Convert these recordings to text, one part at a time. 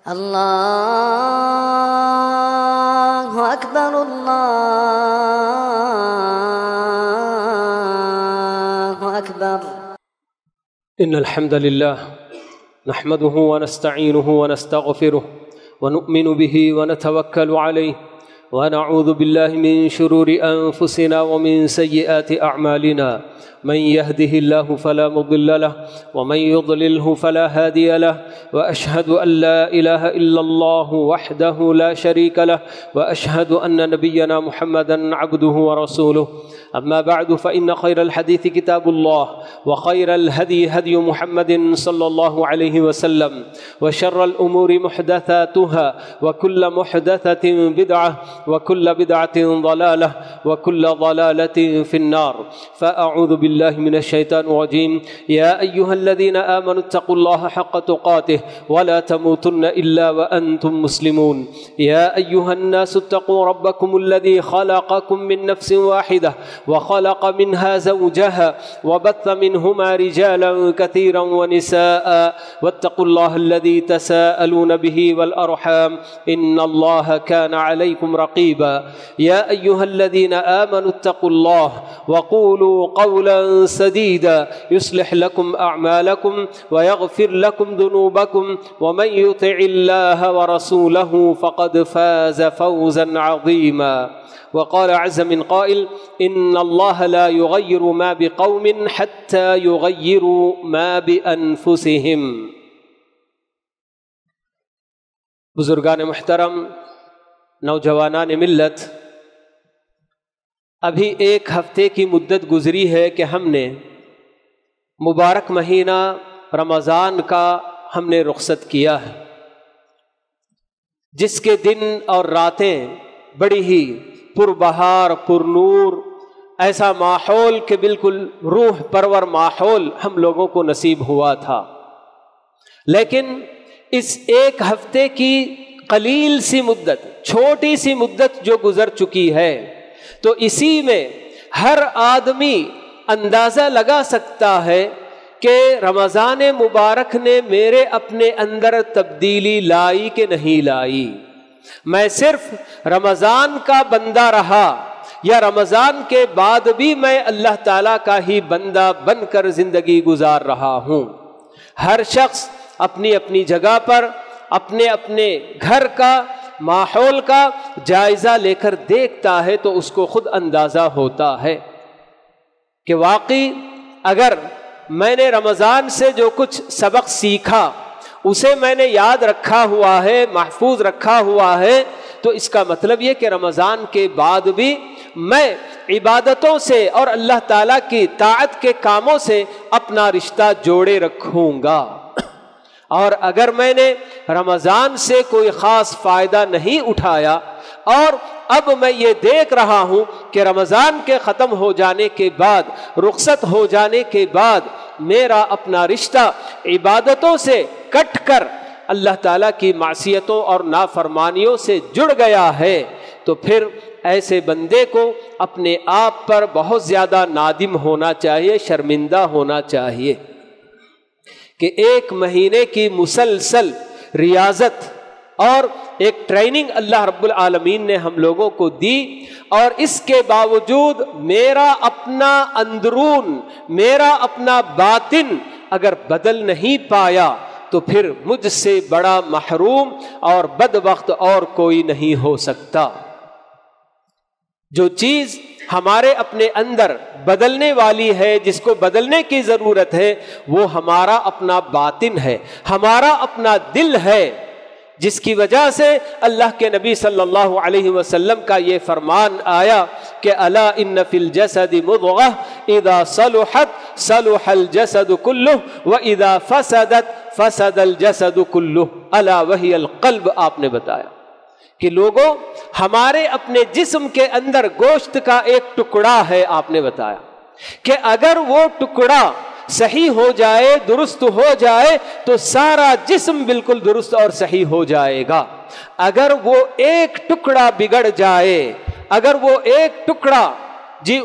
الله أكبر الله أكبر. إن الحمد لله نحمده ونستعينه ونستغفره ونؤمن به ونتوكل عليه ونعوذ بالله من شرور أنفسنا ومن سيئات أعمالنا. من يهده الله فلا مضل له ومن يضلله فلا هادي له، وأشهد أن لا إله إلا الله وحده لا شريك له، وأشهد أن نبينا محمدا عبده ورسوله. أما بعد، فإن خير الحديث كتاب الله، وخير الهدي هدي محمد صلى الله عليه وسلم، وشر الأمور محدثاتها، وكل محدثة بدعة، وكل بدعة ضلالة، وكل ضلالة في النار. فأعوذ بالله من الشيطان الرجيم. يا أيها الذين آمنوا اتقوا الله حق تقاته ولا تموتن إلا وأنتم مسلمون. يا أيها الناس اتقوا ربكم الذي خلقكم من نفس واحدة وخلق منها زوجها وبث منهما رجالا كثيرا ونساء، واتقوا الله الذي تساءلون به والأرحام إن الله كان عليكم رقيبا. يا أيها الذين آمنوا اتقوا الله وقولوا قولا سديدا يصلح لكم أعمالكم ويغفر لكم ذنوبكم، ومن يطع الله ورسوله فقد فاز فوزا عظيما. وقال عز من قائل: إن الله لا يغير ما بقوم حتى يغيروا ما بأنفسهم. بزرگان محترم، نوجوانان ملت، ابھی ایک ہفتے کی مدت گزری ہے کہ ہم نے مبارک مہینہ رمضان کا ہم نے رخصت کیا ہے، جس کے دن اور راتیں بڑی ہی پربہار پر نور، ایسا ماحول کہ بالکل روح پرور ماحول ہم لوگوں کو نصیب ہوا تھا. لیکن اس ایک ہفتے کی قلیل سی مدت، چھوٹی سی مدت جو گزر چکی ہے، تو اسی میں ہر آدمی اندازہ لگا سکتا ہے کہ رمضان مبارک نے میرے اپنے اندر تبدیلی لائی کہ نہیں لائی. میں صرف رمضان کا بندہ رہا یا رمضان کے بعد بھی میں اللہ تعالیٰ کا ہی بندہ بن کر زندگی گزار رہا ہوں. ہر شخص اپنی اپنی جگہ پر اپنے اپنے گھر کا ماحول کا جائزہ لے کر دیکھتا ہے تو اس کو خود اندازہ ہوتا ہے کہ واقعی اگر میں نے رمضان سے جو کچھ سبق سیکھا اسے میں نے یاد رکھا ہوا ہے، محفوظ رکھا ہوا ہے، تو اس کا مطلب یہ کہ رمضان کے بعد بھی میں عبادتوں سے اور اللہ تعالیٰ کی طاعت کے کاموں سے اپنا رشتہ جوڑے رکھوں گا. اور اگر میں نے رمضان سے کوئی خاص فائدہ نہیں اٹھایا اور اب میں یہ دیکھ رہا ہوں کہ رمضان کے ختم ہو جانے کے بعد، رخصت ہو جانے کے بعد میرا اپنا رشتہ عبادتوں سے کٹ کر اللہ تعالیٰ کی معصیتوں اور نافرمانیوں سے جڑ گیا ہے، تو پھر ایسے بندے کو اپنے آپ پر بہت زیادہ نادم ہونا چاہیے، شرمندہ ہونا چاہیے کہ ایک مہینے کی مسلسل ریاضت اور ایک ٹریننگ اللہ رب العالمین نے ہم لوگوں کو دی، اور اس کے باوجود میرا اپنا اندرون، میرا اپنا باطن اگر بدل نہیں پایا تو پھر مجھ سے بڑا محروم اور بدبخت اور کوئی نہیں ہو سکتا. جو چیز ہمارے اپنے اندر بدلنے والی ہے، جس کو بدلنے کی ضرورت ہے، وہ ہمارا اپنا باطن ہے، ہمارا اپنا دل ہے، جس کی وجہ سے اللہ کے نبی صلی اللہ علیہ وسلم کا یہ فرمان آیا کہ الا ان فی الجسد مضغہ اذا صلحت صلح الجسد کلہ واذا فسدت فسد الجسد کلہ الا وہی القلب. آپ نے بتایا کہ لوگوں، ہمارے اپنے جسم کے اندر گوشت کا ایک ٹکڑا ہے، آپ نے بتایا کہ اگر وہ ٹکڑا صحیح ہو جائے، درست ہو جائے، تو سارا جسم بالکل درست اور صحیح ہو جائے گا. اگر وہ ایک ٹکڑا بگڑ جائے، اگر وہ ایک ٹکڑا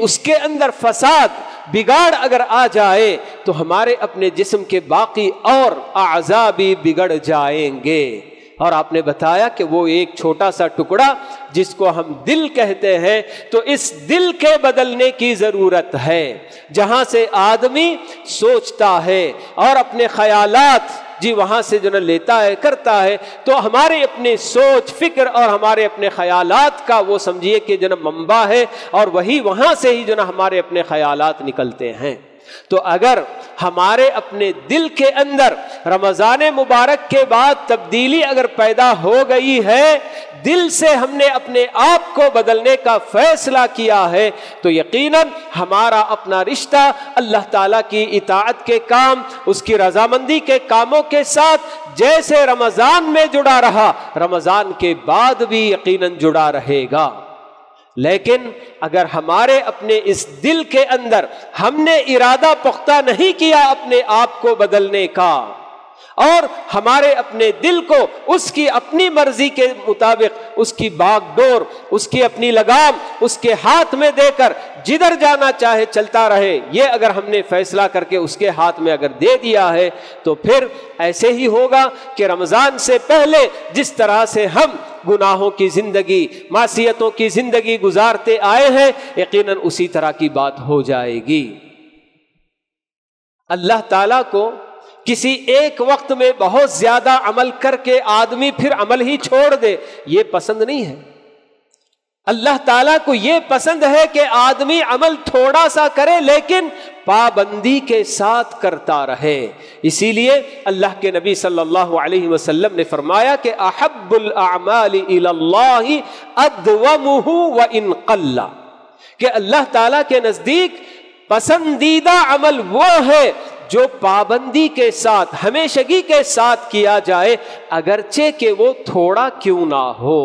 اس کے اندر فساد، بگاڑ اگر آ جائے تو ہمارے اپنے جسم کے باقی اور اعضاء بھی بگڑ جائیں گے. اور آپ نے بتایا کہ وہ ایک چھوٹا سا ٹکڑا جس کو ہم دل کہتے ہیں، تو اس دل کے بدلنے کی ضرورت ہے، جہاں سے آدمی سوچتا ہے اور اپنے خیالات وہاں سے جو لیتا ہے کرتا ہے، تو ہمارے اپنے سوچ فکر اور ہمارے اپنے خیالات کا وہ سمجھیے کہ منبع ہے، اور وہی وہاں سے ہی ہمارے اپنے خیالات نکلتے ہیں۔ تو اگر ہمارے اپنے دل کے اندر رمضان مبارک کے بعد تبدیلی اگر پیدا ہو گئی ہے، دل سے ہم نے اپنے آپ کو بدلنے کا فیصلہ کیا ہے، تو یقیناً ہمارا اپنا رشتہ اللہ تعالیٰ کی اطاعت کے کام، اس کی رضامندی کے کاموں کے ساتھ جیسے رمضان میں جڑا رہا، رمضان کے بعد بھی یقیناً جڑا رہے گا۔ لیکن اگر ہمارے اپنے اس دل کے اندر ہم نے ارادہ پختہ نہیں کیا اپنے آپ کو بدلنے کا، اور ہمارے اپنے دل کو اس کی اپنی مرضی کے مطابق اس کی باغ ڈور، اس کی اپنی لگام اس کے ہاتھ میں دے کر جدھر جانا چاہے چلتا رہے، یہ اگر ہم نے فیصلہ کر کے اس کے ہاتھ میں اگر دے دیا ہے، تو پھر ایسے ہی ہوگا کہ رمضان سے پہلے جس طرح سے ہم گناہوں کی زندگی، معصیتوں کی زندگی گزارتے آئے ہیں، یقیناً اسی طرح کی بات ہو جائے گی۔ اللہ تعالیٰ کو کسی ایک وقت میں بہت زیادہ عمل کر کے آدمی پھر عمل ہی چھوڑ دے، یہ پسند نہیں ہے۔ اللہ تعالیٰ کو یہ پسند ہے کہ آدمی عمل تھوڑا سا کرے لیکن پابندی کے ساتھ کرتا رہے۔ اسی لیے اللہ کے نبی صلی اللہ علیہ وسلم نے فرمایا کہ احب الاعمال الی اللہ ادومہ وان قل، کہ اللہ تعالیٰ کے نزدیک پسندیدہ عمل وہ ہے جو پابندی کے ساتھ، ہمیشگی کے ساتھ کیا جائے، اگرچہ کہ وہ تھوڑا کیوں نہ ہو۔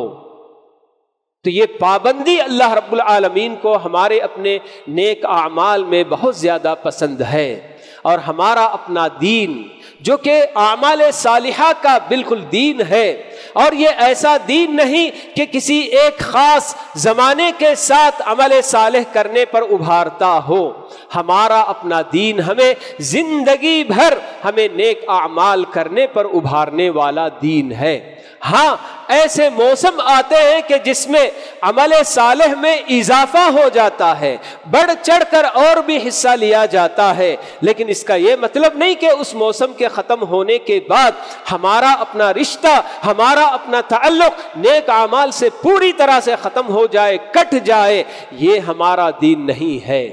تو یہ پابندی اللہ رب العالمین کو ہمارے اپنے نیک اعمال میں بہت زیادہ پسند ہے، اور ہمارا اپنا دین جو کہ اعمال صالحہ کا بالکل دین ہے، اور یہ ایسا دین نہیں کہ کسی ایک خاص زمانے کے ساتھ عمل صالح کرنے پر ابھارتا ہو۔ ہمارا اپنا دین ہمیں زندگی بھر ہمیں نیک اعمال کرنے پر ابھارنے والا دین ہے۔ ہاں ایسے موسم آتے ہیں کہ جس میں عمل صالح میں اضافہ ہو جاتا ہے، بڑھ چڑھ کر اور بھی حصہ لیا جاتا ہے، لیکن اس کا یہ مطلب نہیں کہ اس موسم کے ختم ہونے کے بعد ہمارا اپنا رشتہ، ہمارا اپنا تعلق نیک اعمال سے پوری طرح سے ختم ہو جائے، کٹ جائے۔ یہ ہمارا دین نہیں ہے۔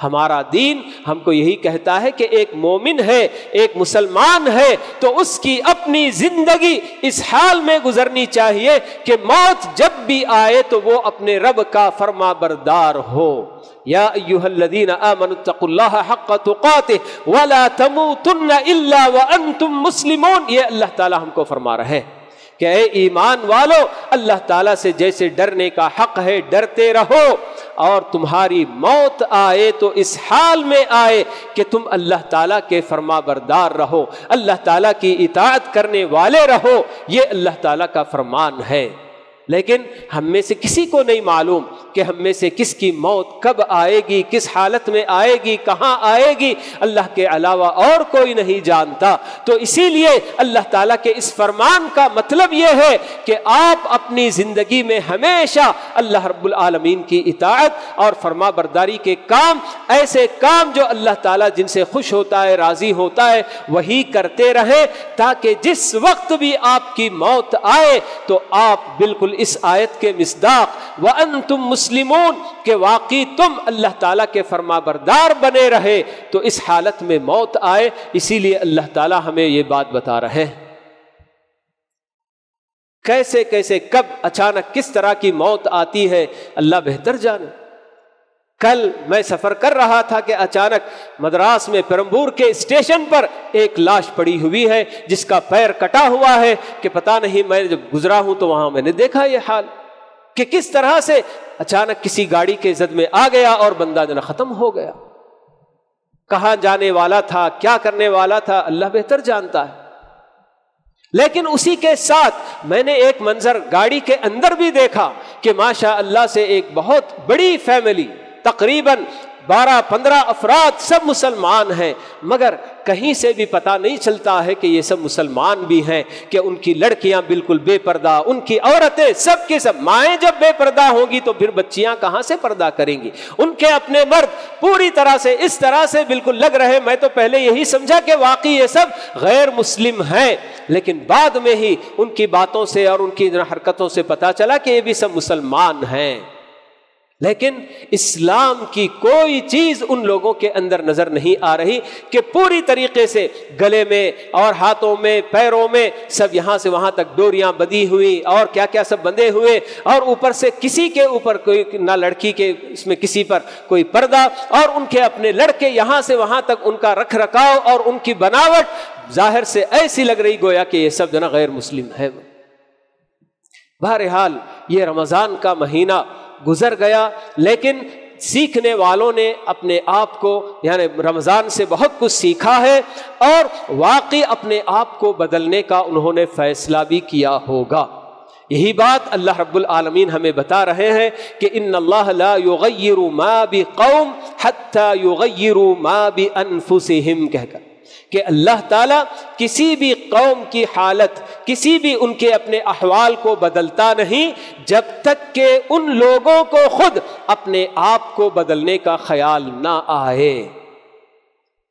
ہمارا دین ہم کو یہی کہتا ہے کہ ایک مومن ہے، ایک مسلمان ہے، تو اس کی اپنی زندگی اس حال میں گزرنی چاہیے کہ موت جب بھی آئے تو وہ اپنے رب کا فرما بردار ہو۔ یا ایھا الذین آمنوا اتقوا اللہ حق تقاتہ ولا تموتن الا وانتم مسلمون، یہ اللہ تعالی ہم کو فرما رہے ہیں کہ اے ایمان والو، اللہ تعالیٰ سے جیسے ڈرنے کا حق ہے ڈرتے رہو، اور تمہاری موت آئے تو اس حال میں آئے کہ تم اللہ تعالیٰ کے فرما بردار رہو، اللہ تعالیٰ کی اطاعت کرنے والے رہو، یہ اللہ تعالیٰ کا فرمان ہے۔ لیکن ہم میں سے کسی کو نہیں معلوم کہ ہم میں سے کس کی موت کب آئے گی، کس حالت میں آئے گی، کہاں آئے گی، اللہ کے علاوہ اور کوئی نہیں جانتا۔ تو اسی لیے اللہ تعالیٰ کے اس فرمان کا مطلب یہ ہے کہ آپ اپنی زندگی میں ہمیشہ اللہ رب العالمین کی اطاعت اور فرما برداری کے کام، ایسے کام جو اللہ تعالیٰ جن سے خوش ہوتا ہے، راضی ہوتا ہے، وہی کرتے رہیں، تاکہ جس وقت بھی آپ کی موت آئے تو آپ بالکل اس آیت کے مصداق وَأَنْتُمْ مُسْلِمُونَ کہ واقعی تم اللہ تعالیٰ کے فرما بردار بنے رہے، تو اس حالت میں موت آئے۔ اسی لیے اللہ تعالیٰ ہمیں یہ بات بتا رہے ہیں۔ کیسے کیسے کب اچانک کس طرح کی موت آتی ہے اللہ بہتر جانے۔ کل میں سفر کر رہا تھا کہ اچانک مدراس میں پیرمبور کے اسٹیشن پر ایک لاش پڑی ہوئی ہے جس کا پیر کٹا ہوا ہے، کہ پتہ نہیں، میں جب گزرا ہوں تو وہاں میں نے دیکھا یہ حال کہ کس طرح سے اچانک کسی گاڑی کے زد میں آ گیا اور بندہ جنا ختم ہو گیا۔ کہاں جانے والا تھا، کیا کرنے والا تھا، اللہ بہتر جانتا ہے۔ لیکن اسی کے ساتھ میں نے ایک منظر گاڑی کے اندر بھی دیکھا کہ ماشاء اللہ سے ایک بہت بڑی فیملی، تقریباً 12-15 افراد سب مسلمان ہیں، مگر کہیں سے بھی پتہ نہیں چلتا ہے کہ یہ سب مسلمان بھی ہیں، کہ ان کی لڑکیاں بالکل بے پردہ، ان کی عورتیں سب کے سب، مائیں جب بے پردہ ہوں گی تو پھر بچیاں کہاں سے پردہ کریں گی، ان کے اپنے مرد پوری طرح سے اس طرح سے بالکل لگ رہے. میں تو پہلے یہی سمجھا کہ واقعی یہ سب غیر مسلم ہیں، لیکن بعد میں ہی ان کی باتوں سے اور ان کی حرکتوں سے پتہ چلا کہ یہ بھی سب مسلمان ہیں. لیکن اسلام کی کوئی چیز ان لوگوں کے اندر نظر نہیں آ رہی کہ پوری طریقے سے گلے میں اور ہاتھوں میں پیروں میں سب یہاں سے وہاں تک ڈوریاں بندھی ہوئی اور کیا کیا سب بندھے ہوئے، اور اوپر سے کسی کے اوپر کوئی نہ لڑکی کے اس میں کسی پر کوئی پردہ، اور ان کے اپنے لڑکے یہاں سے وہاں تک ان کا رکھ رکھاؤ اور ان کی بناوٹ ظاہر سے ایسی لگ رہی گویا کہ یہ سب جو نا غیر مسلم ہے. بہرحال یہ رمضان کا مہینہ گزر گیا، لیکن سیکھنے والوں نے اپنے آپ کو یعنی رمضان سے بہت کچھ سیکھا ہے، اور واقعی اپنے آپ کو بدلنے کا انہوں نے فیصلہ بھی کیا ہوگا. یہی بات اللہ رب العالمین ہمیں بتا رہے ہیں کہ ان اللہ لا یغیر ما بقوم حتی یغیروا ما بانفسہم، کہہ کر کہ اللہ تعالیٰ کسی بھی قوم کی حالت، کسی بھی ان کے اپنے احوال کو بدلتا نہیں جب تک کہ ان لوگوں کو خود اپنے آپ کو بدلنے کا خیال نہ آئے.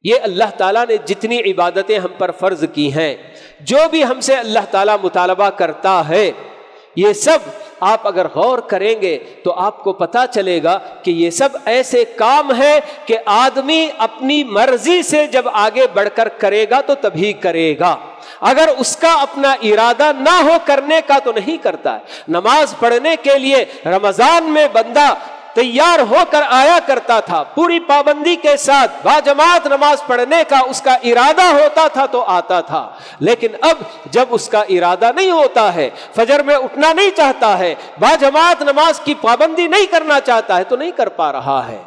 یہ اللہ تعالیٰ نے جتنی عبادتیں ہم پر فرض کی ہیں، جو بھی ہم سے اللہ تعالیٰ مطالبہ کرتا ہے، یہ سب آپ اگر غور کریں گے تو آپ کو پتا چلے گا کہ یہ سب ایسے کام ہیں کہ آدمی اپنی مرضی سے جب آگے بڑھ کر کرے گا تو تبھی کرے گا، اگر اس کا اپنا ارادہ نہ ہو کرنے کا تو نہیں کرتا ہے. نماز پڑھنے کے لیے رمضان میں بندہ تیار ہو کر آیا کرتا تھا، پوری پابندی کے ساتھ باجماعت نماز پڑھنے کا اس کا ارادہ ہوتا تھا تو آتا تھا. لیکن اب جب اس کا ارادہ نہیں ہوتا ہے، فجر میں اٹھنا نہیں چاہتا ہے، باجماعت نماز کی پابندی نہیں کرنا چاہتا ہے تو نہیں کر پا رہا ہے.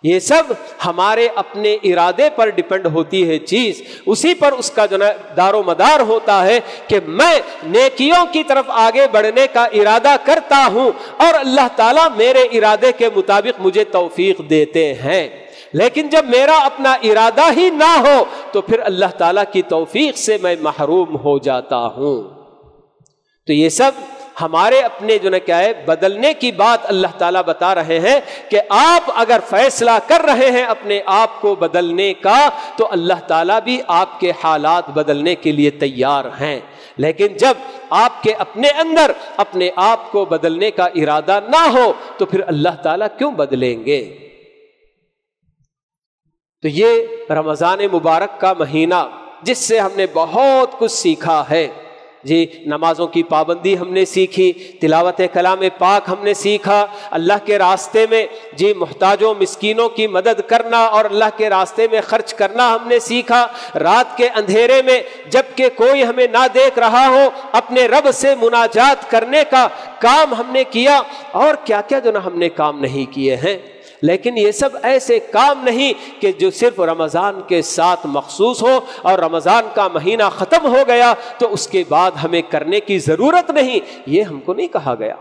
یہ سب ہمارے اپنے ارادے پر ڈیپینڈ ہوتی ہے چیز، اسی پر اس کا جو دار و مدار ہوتا ہے کہ میں نیکیوں کی طرف آگے بڑھنے کا ارادہ کرتا ہوں اور اللہ تعالیٰ میرے ارادے کے مطابق مجھے توفیق دیتے ہیں. لیکن جب میرا اپنا ارادہ ہی نہ ہو تو پھر اللہ تعالیٰ کی توفیق سے میں محروم ہو جاتا ہوں. تو یہ سب ہمارے اپنے جو کیا ہے بدلنے کی بات اللہ تعالیٰ بتا رہے ہیں کہ آپ اگر فیصلہ کر رہے ہیں اپنے آپ کو بدلنے کا تو اللہ تعالیٰ بھی آپ کے حالات بدلنے کے لیے تیار ہیں. لیکن جب آپ کے اپنے اندر اپنے آپ کو بدلنے کا ارادہ نہ ہو تو پھر اللہ تعالیٰ کیوں بدلیں گے؟ تو یہ رمضان مبارک کا مہینہ جس سے ہم نے بہت کچھ سیکھا ہے. جی نمازوں کی پابندی ہم نے سیکھی، تلاوت کلام پاک ہم نے سیکھا، اللہ کے راستے میں جی محتاجوں مسکینوں کی مدد کرنا اور اللہ کے راستے میں خرچ کرنا ہم نے سیکھا. رات کے اندھیرے میں جب کہ کوئی ہمیں نہ دیکھ رہا ہو اپنے رب سے مناجات کرنے کا کام ہم نے کیا، اور کیا کیا جو ہم نے کام نہیں کیے ہیں. لیکن یہ سب ایسے کام نہیں کہ جو صرف رمضان کے ساتھ مخصوص ہو اور رمضان کا مہینہ ختم ہو گیا تو اس کے بعد ہمیں کرنے کی ضرورت نہیں، یہ ہم کو نہیں کہا گیا.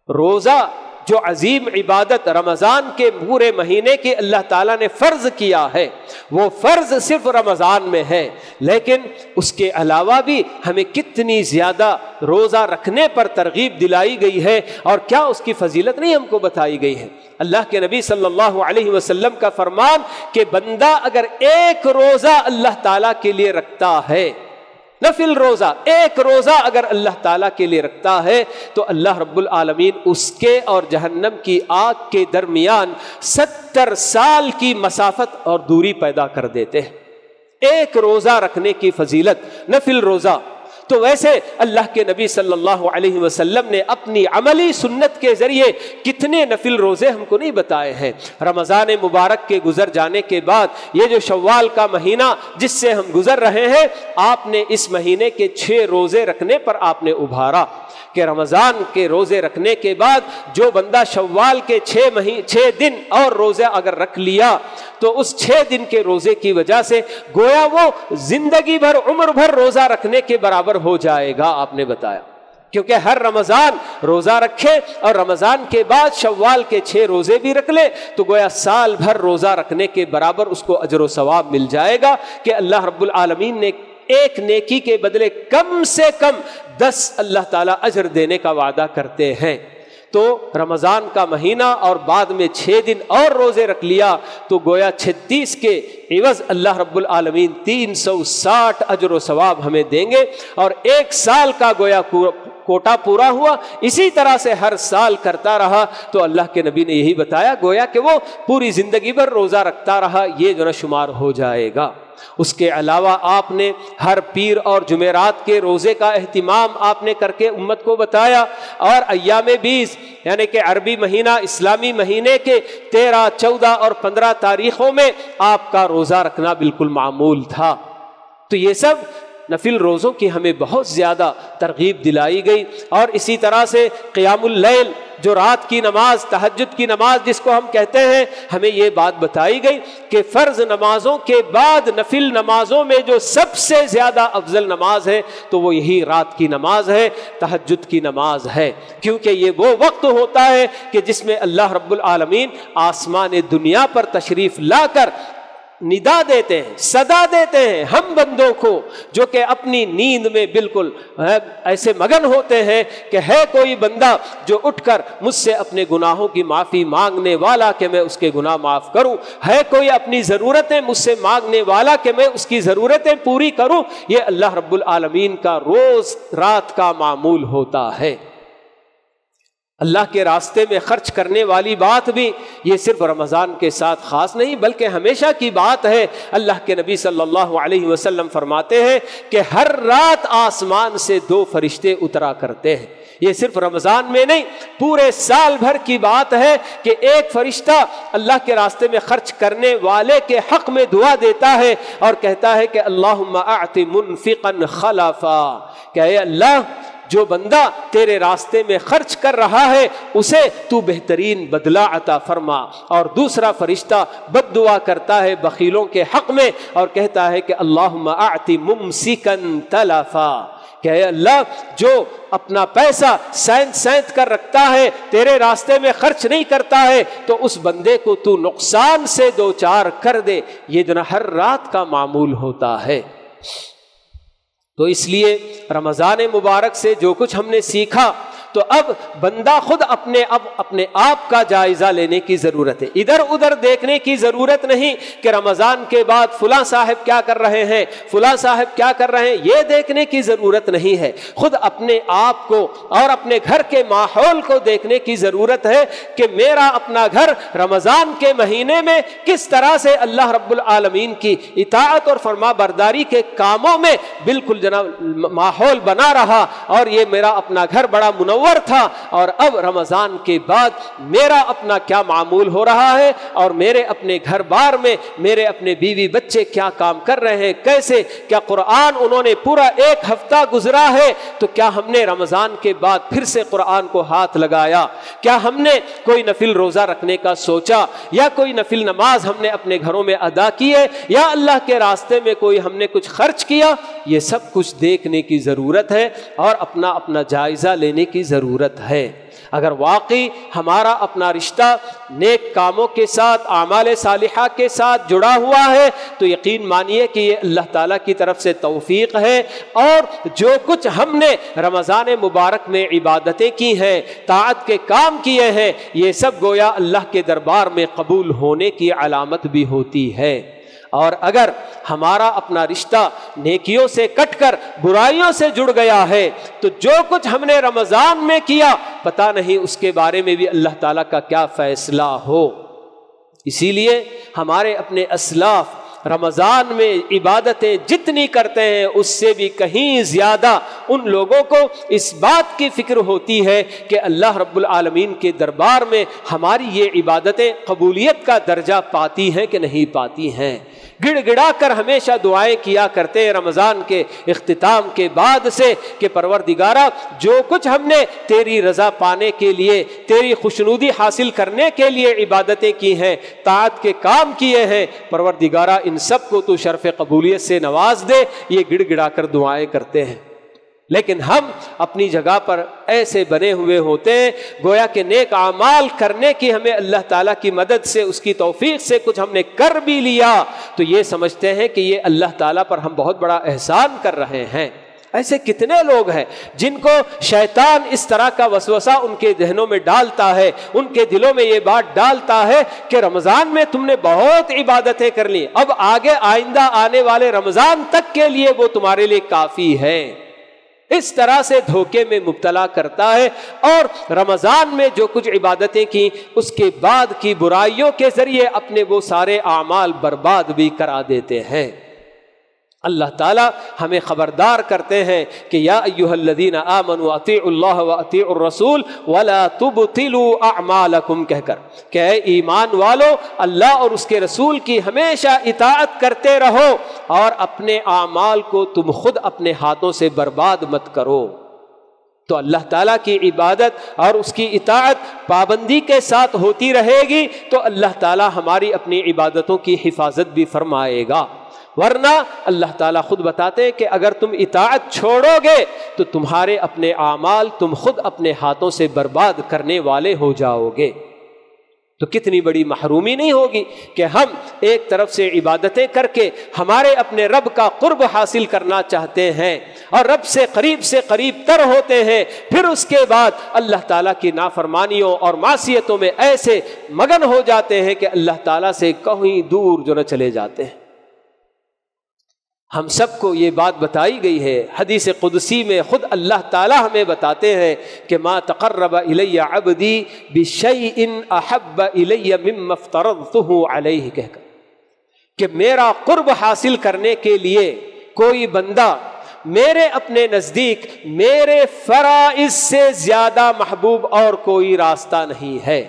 روزہ جو عظیم عبادت رمضان کے پورے مہینے کے اللہ تعالیٰ نے فرض کیا ہے، وہ فرض صرف رمضان میں ہے، لیکن اس کے علاوہ بھی ہمیں کتنی زیادہ روزہ رکھنے پر ترغیب دلائی گئی ہے اور کیا اس کی فضیلت نہیں ہم کو بتائی گئی ہے. اللہ کے نبی صلی اللہ علیہ وسلم کا فرمان کہ بندہ اگر ایک روزہ اللہ تعالیٰ کے لیے رکھتا ہے، نفل روزہ، ایک روزہ اگر اللہ تعالیٰ کے لیے رکھتا ہے تو اللہ رب العالمین اس کے اور جہنم کی آگ کے درمیان 70 سال کی مسافت اور دوری پیدا کر دیتے ہیں. ایک روزہ رکھنے کی فضیلت، نفل روزہ. تو ویسے اللہ کے نبی صلی اللہ علیہ وسلم نے اپنی عملی سنت کے ذریعے کتنے نفل روزے ہم کو نہیں بتائے ہیں. رمضان مبارک کے گزر جانے کے بعد یہ جو شوال کا مہینہ جس سے ہم گزر رہے ہیں، آپ نے اس مہینے کے 6 روزے رکھنے پر آپ نے ابھارا کہ رمضان کے روزے رکھنے کے بعد جو بندہ شوال کے 6 دن اور روزے اگر رکھ لیا تو اس 6 دن کے روزے کی وجہ سے گویا وہ زندگی بھر عمر بھر روزہ رکھنے کے برابر ہو جائے گا. آپ نے بتایا کیونکہ ہر رمضان روزہ رکھے اور رمضان کے بعد شوال کے 6 روزے بھی رکھ لے تو گویا سال بھر روزہ رکھنے کے برابر اس کو اجر و ثواب مل جائے گا کہ اللہ رب العالمین نے ایک نیکی کے بدلے کم سے کم 10 اللہ تعالیٰ اجر دینے کا وعدہ کرتے ہیں۔ تو رمضان کا مہینہ اور بعد میں 6 دن اور روزے رکھ لیا تو گویا 36 کے عوض اللہ رب العالمین 360 اجر و ثواب ہمیں دیں گے، اور 1 سال کا گویا کوٹا پورا ہوا۔ اسی طرح سے ہر سال کرتا رہا تو اللہ کے نبی نے یہی بتایا گویا کہ وہ پوری زندگی بھر روزہ رکھتا رہا، یہ جو نا شمار ہو جائے گا۔ اس کے علاوہ آپ نے ہر پیر اور جمعرات کے روزے کا اہتمام آپ نے کر کے امت کو بتایا، اور ایام 20 یعنی کہ عربی مہینہ اسلامی مہینے کے 13، 14 اور 15 تاریخوں میں آپ کا روزہ رکھنا بالکل معمول تھا۔ تو یہ سب نفل روزوں کی ہمیں بہت زیادہ ترغیب دلائی گئی، اور اسی طرح سے قیام اللیل جو رات کی نماز، تہجد کی نماز جس کو ہم کہتے ہیں، ہمیں یہ بات بتائی گئی کہ فرض نمازوں کے بعد نفل نمازوں میں جو سب سے زیادہ افضل نماز ہے تو وہ یہی رات کی نماز ہے، تہجد کی نماز ہے، کیونکہ یہ وہ وقت ہوتا ہے کہ جس میں اللہ رب العالمین آسمان دنیا پر تشریف لا کر ندا دیتے ہیں، صدا دیتے ہیں ہم بندوں کو جو کہ اپنی نیند میں بالکل ایسے مگن ہوتے ہیں کہ ہے کوئی بندہ جو اٹھ کر مجھ سے اپنے گناہوں کی معافی مانگنے والا کہ میں اس کے گناہ معاف کروں، ہے کوئی اپنی ضرورتیں مجھ سے مانگنے والا کہ میں اس کی ضرورتیں پوری کروں۔ یہ اللہ رب العالمین کا روز رات کا معمول ہوتا ہے۔ اللہ کے راستے میں خرچ کرنے والی بات بھی یہ صرف رمضان کے ساتھ خاص نہیں بلکہ ہمیشہ کی بات ہے۔ اللہ کے نبی صلی اللہ علیہ وسلم فرماتے ہیں کہ ہر رات آسمان سے 2 فرشتے اترا کرتے ہیں۔ یہ صرف رمضان میں نہیں، پورے سال بھر کی بات ہے کہ ایک فرشتہ اللہ کے راستے میں خرچ کرنے والے کے حق میں دعا دیتا ہے اور کہتا ہے کہ اللہم اعط منفقا خلفا، کہ اے اللہ جو بندہ تیرے راستے میں خرچ کر رہا ہے اسے تو بہترین بدلہ عطا فرما۔ اور دوسرا فرشتہ بد دعا کرتا ہے بخیلوں کے حق میں اور کہتا ہے کہ اللہم اعط ممسکا تلفا، کہ اے اللہ جو اپنا پیسہ سینت کر رکھتا ہے تیرے راستے میں خرچ نہیں کرتا ہے تو اس بندے کو تو نقصان سے دوچار کر دے۔ یہ جو ہر رات کا معمول ہوتا ہے۔ تو اس لیے رمضان مبارک سے جو کچھ ہم نے سیکھا تو اب بندہ خود اپنے آپ کا جائزہ لینے کی ضرورت ہے، ادھر ادھر دیکھنے کی ضرورت نہیں کہ رمضان کے بعد فلاں صاحب کیا کر رہے ہیں، فلاں صاحب کیا کر رہے ہیں، یہ دیکھنے کی ضرورت نہیں ہے۔ خود اپنے آپ کو اور اپنے گھر کے ماحول کو دیکھنے کی ضرورت ہے کہ میرا اپنا گھر رمضان کے مہینے میں کس طرح سے اللہ رب العالمین کی اطاعت اور فرما برداری کے کاموں میں بالکل جناب ماحول بنا رہا، اور یہ میرا اپنا گھر بڑا منور تھا، اور اب رمضان کے بعد میرا اپنا کیا معمول ہو رہا ہے، اور میرے اپنے گھر بار میں میرے اپنے بیوی بچے کیا کام کر رہے ہیں، کیسے کیا قرآن انہوں نے پورا 1 ہفتہ گزرا ہے تو کیا ہم نے رمضان کے بعد پھر سے قرآن کو ہاتھ لگایا، کیا ہم نے کوئی نفل روزہ رکھنے کا سوچا، یا کوئی نفل نماز ہم نے اپنے گھروں میں ادا کی ہے، یا اللہ کے راستے میں کوئی ہم نے کچھ خرچ کیا۔ یہ سب کچھ دیکھنے کی ضرورت ہے اور اپنا جائزہ لینے کی ضرورت ہے۔ اگر واقعی ہمارا اپنا رشتہ نیک کاموں کے ساتھ، اعمال صالحہ کے ساتھ جڑا ہوا ہے تو یقین مانیے کہ یہ اللہ تعالیٰ کی طرف سے توفیق ہے، اور جو کچھ ہم نے رمضان مبارک میں عبادتیں کی ہیں، طاعت کے کام کیے ہیں، یہ سب گویا اللہ کے دربار میں قبول ہونے کی علامت بھی ہوتی ہے۔ اور اگر ہمارا اپنا رشتہ نیکیوں سے کٹ کر برائیوں سے جڑ گیا ہے تو جو کچھ ہم نے رمضان میں کیا پتہ نہیں اس کے بارے میں بھی اللہ تعالیٰ کا کیا فیصلہ ہو۔ اسی لیے ہمارے اپنے اسلاف رمضان میں عبادتیں جتنی کرتے ہیں اس سے بھی کہیں زیادہ ان لوگوں کو اس بات کی فکر ہوتی ہے کہ اللہ رب العالمین کے دربار میں ہماری یہ عبادتیں قبولیت کا درجہ پاتی ہیں کہ نہیں پاتی ہیں۔ گڑ گڑا کر ہمیشہ دعائیں کیا کرتے ہیں رمضان کے اختتام کے بعد سے کہ پروردگارا جو کچھ ہم نے تیری رضا پانے کے لیے، تیری خوشنودی حاصل کرنے کے لیے عبادتیں کی ہیں، طاعت کے کام کیے ہیں، پروردگارا ان سب کو تو شرف قبولیت سے نواز دے۔ یہ گڑ گڑا کر دعائیں کرتے ہیں۔ لیکن ہم اپنی جگہ پر ایسے بنے ہوئے ہوتے ہیں گویا کہ نیک اعمال کرنے کی ہمیں اللہ تعالیٰ کی مدد سے، اس کی توفیق سے کچھ ہم نے کر بھی لیا تو یہ سمجھتے ہیں کہ یہ اللہ تعالیٰ پر ہم بہت بڑا احسان کر رہے ہیں۔ ایسے کتنے لوگ ہیں جن کو شیطان اس طرح کا وسوسہ ان کے ذہنوں میں ڈالتا ہے، ان کے دلوں میں یہ بات ڈالتا ہے کہ رمضان میں تم نے بہت عبادتیں کر لی، اب آگے آئندہ آنے والے رمضان تک کے لیے وہ تمہارے لیے کافی ہے۔ اس طرح سے دھوکے میں مبتلا کرتا ہے، اور رمضان میں جو کچھ عبادتیں کی اس کے بعد کی برائیوں کے ذریعے اپنے وہ سارے اعمال برباد بھی کرا دیتے ہیں۔ اللہ تعالیٰ ہمیں خبردار کرتے ہیں کہ یا ایھا الذین آمنوا اطیعوا اللہ واطیعوا الرسول ولا تبطلوا اعمالکم کہہ کر کہ اے ایمان والو اللہ اور اس کے رسول کی ہمیشہ اطاعت کرتے رہو اور اپنے اعمال کو تم خود اپنے ہاتھوں سے برباد مت کرو۔ تو اللہ تعالیٰ کی عبادت اور اس کی اطاعت پابندی کے ساتھ ہوتی رہے گی تو اللہ تعالیٰ ہماری اپنی عبادتوں کی حفاظت بھی فرمائے گا، ورنہ اللہ تعالیٰ خود بتاتے ہیں کہ اگر تم اطاعت چھوڑو گے تو تمہارے اپنے اعمال تم خود اپنے ہاتھوں سے برباد کرنے والے ہو جاؤ گے۔ تو کتنی بڑی محرومی نہیں ہوگی کہ ہم ایک طرف سے عبادتیں کر کے ہمارے اپنے رب کا قرب حاصل کرنا چاہتے ہیں اور رب سے قریب تر ہوتے ہیں، پھر اس کے بعد اللہ تعالیٰ کی نافرمانیوں اور معصیتوں میں ایسے مگن ہو جاتے ہیں کہ اللہ تعالیٰ سے کہیں دور جو نہ چلے جاتے ہیں۔ ہم سب کو یہ بات بتائی گئی ہے، حدیث قدسی میں خود اللہ تعالیٰ ہمیں بتاتے ہیں کہ ما تقرب الی عبدی بشیء احب الی مما افترضتہ علیہ کہہ کر کہ میرا قرب حاصل کرنے کے لیے کوئی بندہ میرے اپنے نزدیک میرے فرائض سے زیادہ محبوب اور کوئی راستہ نہیں ہے۔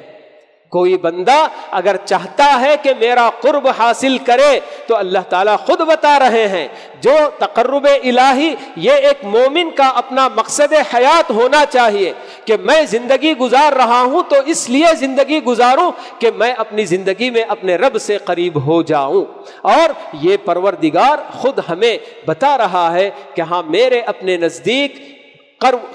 کوئی بندہ اگر چاہتا ہے کہ میرا قرب حاصل کرے تو اللہ تعالیٰ خود بتا رہے ہیں جو تقرب الہی یہ ایک مومن کا اپنا مقصد حیات ہونا چاہیے کہ میں زندگی گزار رہا ہوں تو اس لیے زندگی گزاروں کہ میں اپنی زندگی میں اپنے رب سے قریب ہو جاؤں، اور یہ پروردگار خود ہمیں بتا رہا ہے کہ ہاں میرے اپنے نزدیک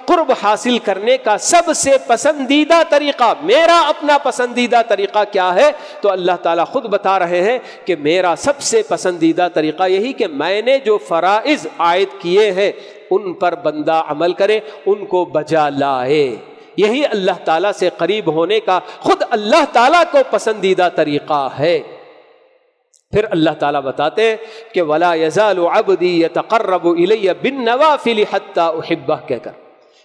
قرب حاصل کرنے کا سب سے پسندیدہ طریقہ، میرا اپنا پسندیدہ طریقہ کیا ہے؟ تو اللہ تعالیٰ خود بتا رہے ہیں کہ میرا سب سے پسندیدہ طریقہ یہی کہ میں نے جو فرائض عائد کیے ہیں ان پر بندہ عمل کرے، ان کو بجا لائے۔ یہی اللہ تعالیٰ سے قریب ہونے کا خود اللہ تعالیٰ کو پسندیدہ طریقہ ہے۔ پھر اللہ تعالیٰ بتاتے ہیں کہ وَلَا يَزَالُ عَبْدِي يَتَقَرَّبُ إِلَيَّ بِالنَّوَافِلِ حَتَّى أُحِبَّهُ کہہ کر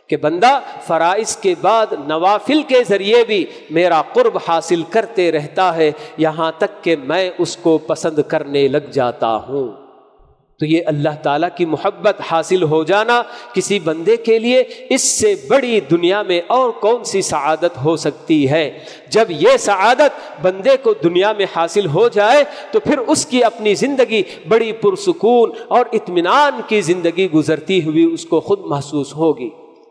کہ بندہ فرائض کے بعد نوافل کے ذریعے بھی میرا قرب حاصل کرتے رہتا ہے یہاں تک کہ میں اس کو پسند کرنے لگ جاتا ہوں۔ تو یہ اللہ تعالیٰ کی محبت حاصل ہو جانا کسی بندے کے لیے اس سے بڑی دنیا میں اور کون سی سعادت ہو سکتی ہے؟ جب یہ سعادت بندے کو دنیا میں حاصل ہو جائے تو پھر اس کی اپنی زندگی بڑی پرسکون اور اطمینان کی زندگی گزرتی ہوئی اس کو خود محسوس ہوگی۔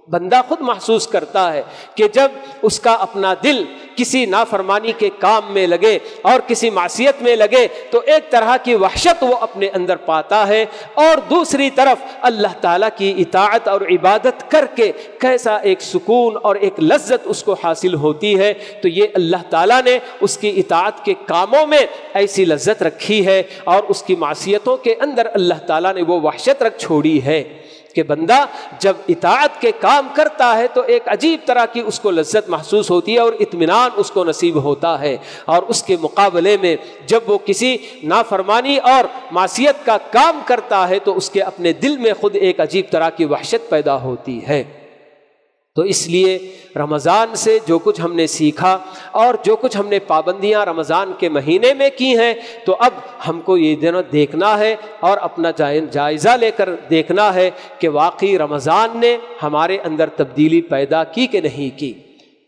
بندہ خود محسوس کرتا ہے کہ جب اس کا اپنا دل کسی نافرمانی کے کام میں لگے اور کسی معصیت میں لگے تو ایک طرح کی وحشت وہ اپنے اندر پاتا ہے، اور دوسری طرف اللہ تعالیٰ کی اطاعت اور عبادت کر کے کیسا ایک سکون اور ایک لذت اس کو حاصل ہوتی ہے۔ تو یہ اللہ تعالیٰ نے اس کی اطاعت کے کاموں میں ایسی لذت رکھی ہے اور اس کی معصیتوں کے اندر اللہ تعالیٰ نے وہ وحشت رکھ چھوڑی ہے کہ بندہ جب اطاعت کے کام کرتا ہے تو ایک عجیب طرح کی اس کو لذت محسوس ہوتی ہے اور اطمینان اس کو نصیب ہوتا ہے، اور اس کے مقابلے میں جب وہ کسی نافرمانی اور معصیت کا کام کرتا ہے تو اس کے اپنے دل میں خود ایک عجیب طرح کی وحشت پیدا ہوتی ہے۔ تو اس لیے رمضان سے جو کچھ ہم نے سیکھا اور جو کچھ ہم نے پابندیاں رمضان کے مہینے میں کی ہیں تو اب ہم کو یہ دنوں دیکھنا ہے اور اپنا جائزہ لے کر دیکھنا ہے کہ واقعی رمضان نے ہمارے اندر تبدیلی پیدا کی کہ نہیں کی۔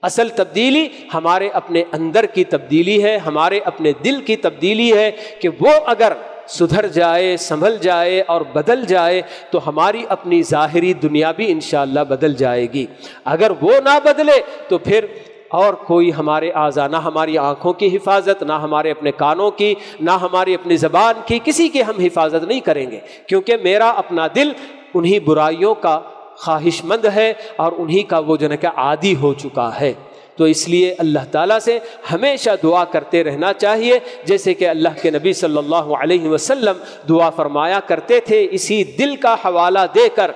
اصل تبدیلی ہمارے اپنے اندر کی تبدیلی ہے، ہمارے اپنے دل کی تبدیلی ہے کہ وہ اگر سدھر جائے، سنبھل جائے اور بدل جائے تو ہماری اپنی ظاہری دنیا بھی انشاءاللہ بدل جائے گی۔ اگر وہ نہ بدلے تو پھر اور کوئی ہمارے اعضاء، نہ ہماری آنکھوں کی حفاظت، نہ ہمارے اپنے کانوں کی، نہ ہماری اپنی زبان کی، کسی کی ہم حفاظت نہیں کریں گے، کیونکہ میرا اپنا دل انہی برائیوں کا خواہش مند ہے اور انہی کا وہ جو ہے کہ عادی ہو چکا ہے۔ تو اس لیے اللہ تعالیٰ سے ہمیشہ دعا کرتے رہنا چاہیے، جیسے کہ اللہ کے نبی صلی اللہ علیہ وسلم دعا فرمایا کرتے تھے اسی دل کا حوالہ دے کر،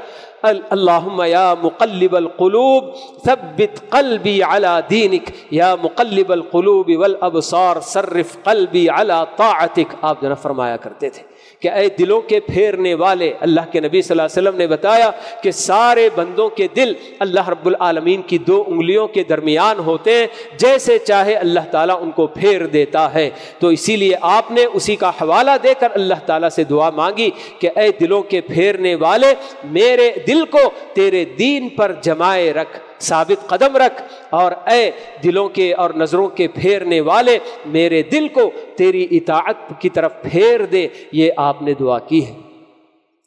اللہم یا مقلب القلوب ثبت قلبی علی دینک، یا مقلب القلوب والابصار صرف قلبی علی طاعتک، آپ جو فرمایا کرتے تھے کہ اے دلوں کے پھیرنے والے، اللہ کے نبی صلی اللہ علیہ وسلم نے بتایا کہ سارے بندوں کے دل اللہ رب العالمین کی دو انگلیوں کے درمیان ہوتے ہیں، جیسے چاہے اللہ تعالیٰ ان کو پھیر دیتا ہے۔ تو اسی لیے آپ نے اسی کا حوالہ دے کر اللہ تعالیٰ سے دعا مانگی کہ اے دلوں کے پھیرنے والے، میرے دل کو تیرے دین پر جمائے رکھ، ثابت قدم رکھ، اور اے دلوں کے اور نظروں کے پھیرنے والے، میرے دل کو تیری اطاعت کی طرف پھیر دے۔ یہ آپ نے دعا کی ہے۔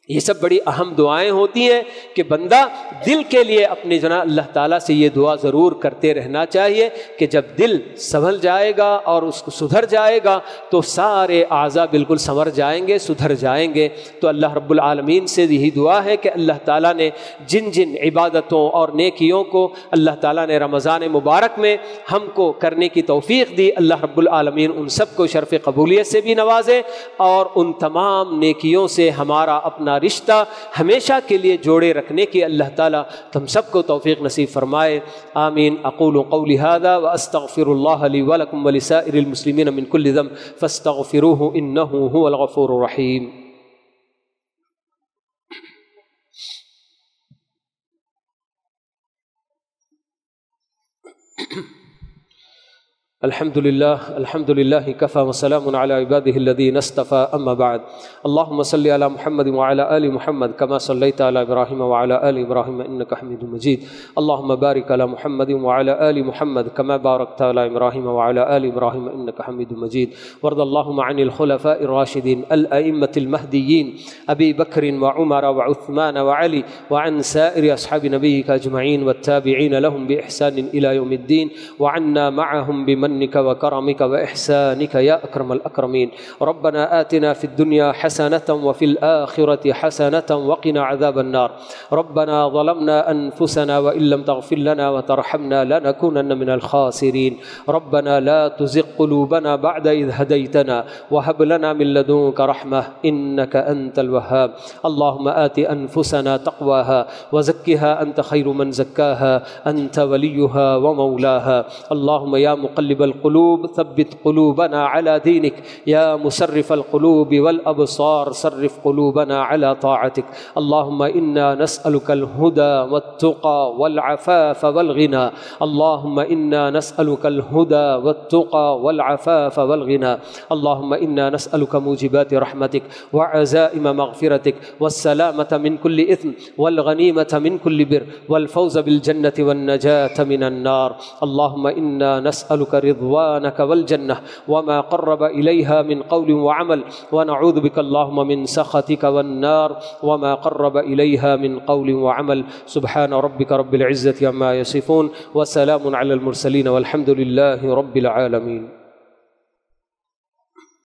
یہ سب بڑی اہم دعائیں ہوتی ہیں کہ بندہ دل کے لیے اپنے جناب اللہ تعالیٰ سے یہ دعا ضرور کرتے رہنا چاہیے کہ جب دل سنبھل جائے گا اور اس کو سدھر جائے گا تو سارے اعضاء بالکل سنور جائیں گے، سدھر جائیں گے۔ تو اللہ رب العالمین سے یہی دعا ہے کہ اللہ تعالیٰ نے جن جن عبادتوں اور نیکیوں کو اللہ تعالیٰ نے رمضان مبارک میں ہم کو کرنے کی توفیق دی، اللہ رب العالمین ان سب کو شرف قبولیت سے بھی نوازے اور ان تمام نیکیوں سے ہمارا اپنا رشتہ ہمیشہ کے لیے جوڑے رکھنے کی اللہ تعالیٰ تم سب کو توفیق نصیب فرمائے۔ آمین۔ اقول قولی ھذا واستغفر اللہ لی ولکم ولسائر المسلمین من کل ذنب فاستغفروہ انہ ھو الغفور الرحیم۔ الحمد لله كفى وسلام على عباده الذين اصطفى اما بعد اللهم صل على محمد وعلى ال محمد كما صليت على ابراهيم وعلى ال ابراهيم انك حميد مجيد اللهم بارك على محمد وعلى ال محمد كما باركت على ابراهيم وعلى ال ابراهيم انك حميد مجيد وارض اللهم عن الخلفاء الراشدين الائمه المهديين ابي بكر وعمر وعثمان وعلي وعن سائر اصحاب نبيك اجمعين والتابعين لهم باحسان الى يوم الدين وعنا معهم بمن منك وكرمك وإحسانك يا أكرم الأكرمين ربنا آتنا في الدنيا حسنة وفي الآخرة حسنة وقنا عذاب النار ربنا ظلمنا أنفسنا وإن لم تغفر لنا وترحمنا لنكونن من الخاسرين ربنا لا تزغ قلوبنا بعد إذ هديتنا وهب لنا من لدنك رحمة إنك أنت الوهاب اللهم آت أنفسنا تقواها وزكها أنت خير من زكاها أنت وليها ومولاها اللهم يا مقلب القلوب ثبت قلوبنا على دينك يا مسرف القلوب والأبصار صرف قلوبنا على طاعتك اللهم إنا نسألك الهدى والتقى والعفاف والغنى اللهم إنا نسألك الهدى والتقى والعفاف والغنى اللهم إنا نسألك موجبات رحمتك وعزائم مغفرتك والسلامة من كل إثم والغنيمة من كل بر والفوز بالجنة والنجاة من النار اللهم إنا نسألك رضوانك والجنة وما قرب إليها من قول وعمل ونعوذ بك اللهم من سخطك والنار وما قرب إليها من قول وعمل سبحان ربك رب العزة عما يصفون وسلام على المرسلين والحمد لله رب العالمين۔